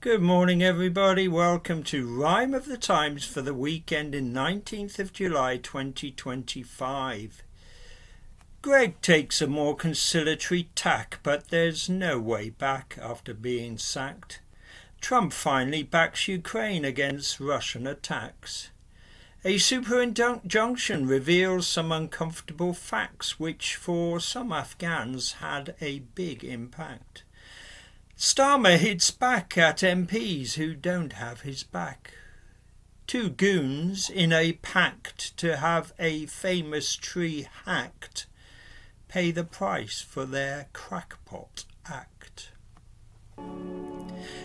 Good morning, everybody. Welcome to Rhyme of the Times for the weekend in 19th of July 2025. Greg takes a more conciliatory tack, but there's no way back after being sacked. Trump finally backs Ukraine against Russian attacks. A super injunction reveals some uncomfortable facts which for some Afghans had a big impact. Starmer hits back at MPs who don't have his back. Two goons in a pact to have a famous tree hacked pay the price for their crackpot act.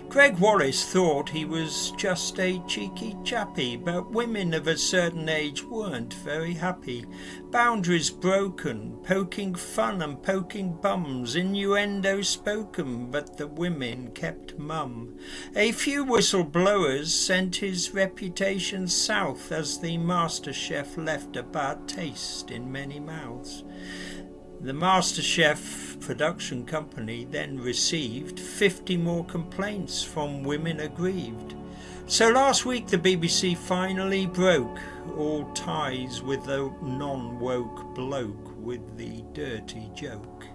Greg Wallace thought he was just a cheeky chappy, but women of a certain age weren't very happy. Boundaries broken, poking fun and poking bums, innuendo spoken, but the women kept mum. A few whistleblowers sent his reputation south as the MasterChef left a bad taste in many mouths. The MasterChef production company then received 50 more complaints from women aggrieved. So last week the BBC finally broke all ties with the non-woke bloke with the dirty joke.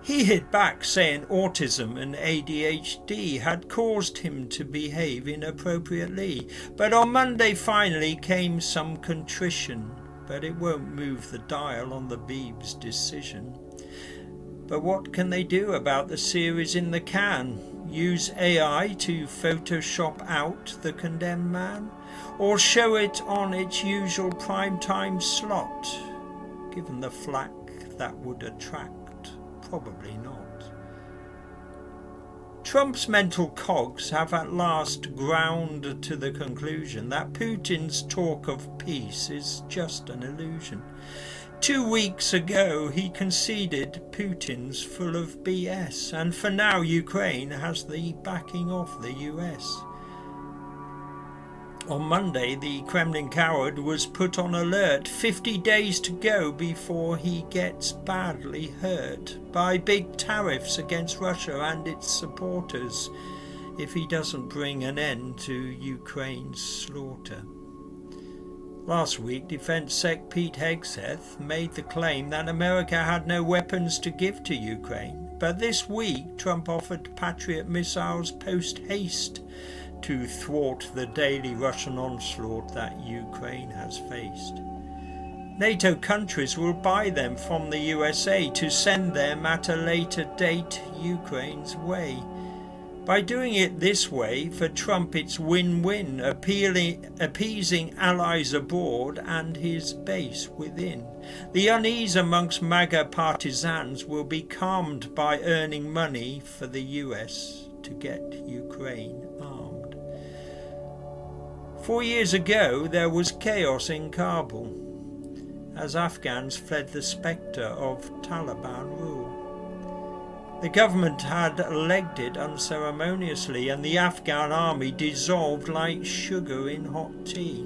He hit back saying autism and ADHD had caused him to behave inappropriately, but on Monday finally came some contrition. But it won't move the dial on the Beeb's decision. But what can they do about the series in the can? Use AI to Photoshop out the condemned man? Or show it on its usual primetime slot? Given the flack that would attract, probably not. Trump's mental cogs have at last ground to the conclusion that Putin's talk of peace is just an illusion. 2 weeks ago he conceded Putin's full of BS, and for now Ukraine has the backing of the US. On Monday, the Kremlin coward was put on alert 50 days to go before he gets badly hurt by big tariffs against Russia and its supporters if he doesn't bring an end to Ukraine's slaughter. Last week, Defence Sec Pete Hegseth made the claim that America had no weapons to give to Ukraine, but this week Trump offered Patriot missiles post-haste to thwart the daily Russian onslaught that Ukraine has faced. NATO countries will buy them from the USA to send them at a later date Ukraine's way. By doing it this way, for Trump it's win-win, appeasing allies abroad and his base within. The unease amongst MAGA partisans will be calmed by earning money for the US to get Ukraine armed. 4 years ago there was chaos in Kabul as Afghans fled the spectre of Taliban rule. The government had legged it unceremoniously and the Afghan army dissolved like sugar in hot tea.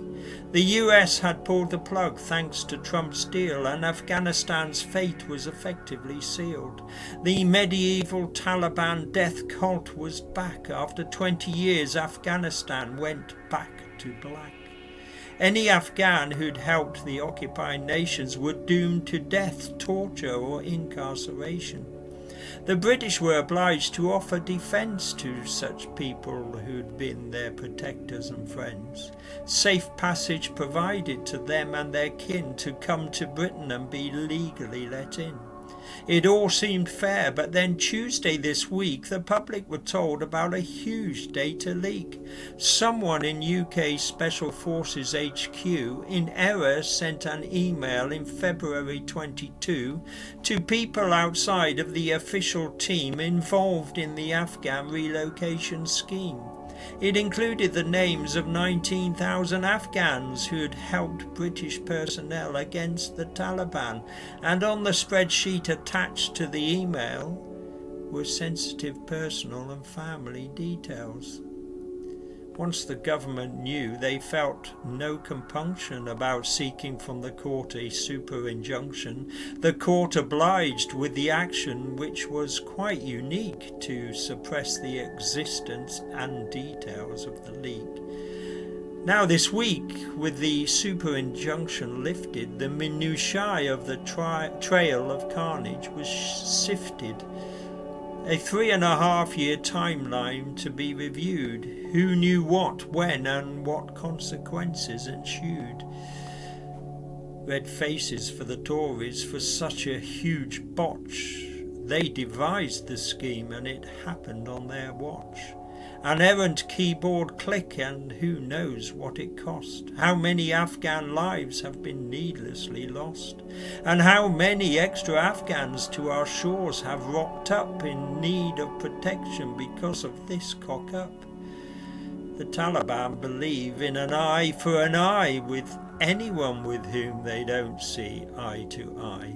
The US had pulled the plug thanks to Trump's deal, and Afghanistan's fate was effectively sealed. The medieval Taliban death cult was back. After 20 years, Afghanistan went back to black. Any Afghan who'd helped the occupying nations were doomed to death, torture or incarceration. The British were obliged to offer defence to such people who'd been their protectors and friends. Safe passage provided to them and their kin to come to Britain and be legally let in. It all seemed fair, but then Tuesday this week the public were told about a huge data leak. Someone in UK Special Forces HQ in error sent an email in February 22 to people outside of the official team involved in the Afghan relocation scheme. It included the names of 19,000 Afghans who had helped British personnel against the Taliban, and on the spreadsheet attached to the email were sensitive personal and family details. Once the government knew, they felt no compunction about seeking from the court a super injunction. The court obliged with the action, which was quite unique, to suppress the existence and details of the leak. Now this week, with the super injunction lifted, the minutiae of the trail of carnage was sifted. A 3.5-year timeline to be reviewed. Who knew what, when, and what consequences ensued? Red faces for the Tories for such a huge botch. They devised the scheme and it happened on their watch. An errant keyboard click, and who knows what it cost. How many Afghan lives have been needlessly lost, and how many extra Afghans to our shores have rocked up in need of protection because of this cock-up. The Taliban believe in an eye for an eye with anyone with whom they don't see eye to eye.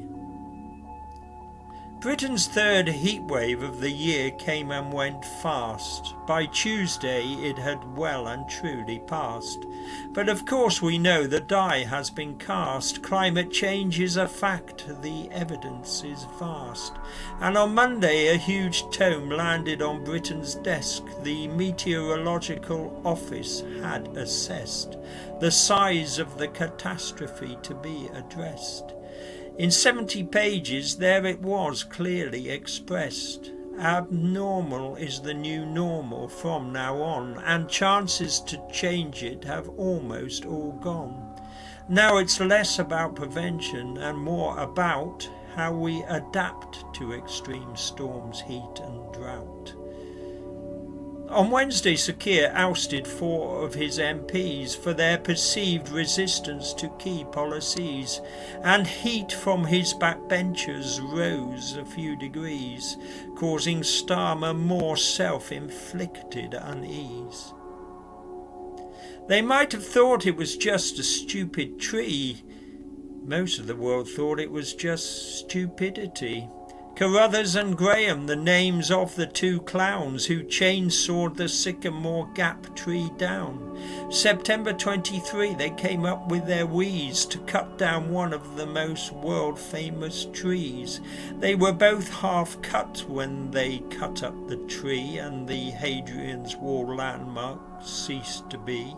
Britain's third heatwave of the year came and went fast. By Tuesday it had well and truly passed. But of course we know the die has been cast. Climate change is a fact, the evidence is vast. And on Monday a huge tome landed on Britain's desk. The Meteorological Office had assessed the size of the catastrophe to be addressed. In 70 pages there it was clearly expressed. Abnormal is the new normal from now on, and chances to change it have almost all gone. Now it's less about prevention and more about how we adapt to extreme storms, heat and drought. On Wednesday, Sir Keir ousted 4 of his MPs for their perceived resistance to key policies, and heat from his backbenchers rose a few degrees, causing Starmer more self-inflicted unease. They might have thought it was just a stupid tree. Most of the world thought it was just stupidity. Carruthers and Graham, the names of the 2 clowns who chainsawed the Sycamore Gap tree down. September 23 they came up with their wheeze to cut down one of the most world-famous trees. They were both half-cut when they cut up the tree and the Hadrian's Wall landmark ceased to be.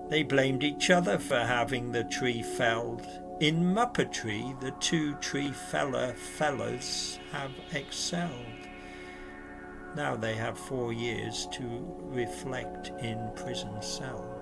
They blamed each other for having the tree felled. In muppetry, the 2 tree fellas have excelled. Now they have 4 years to reflect in prison cells.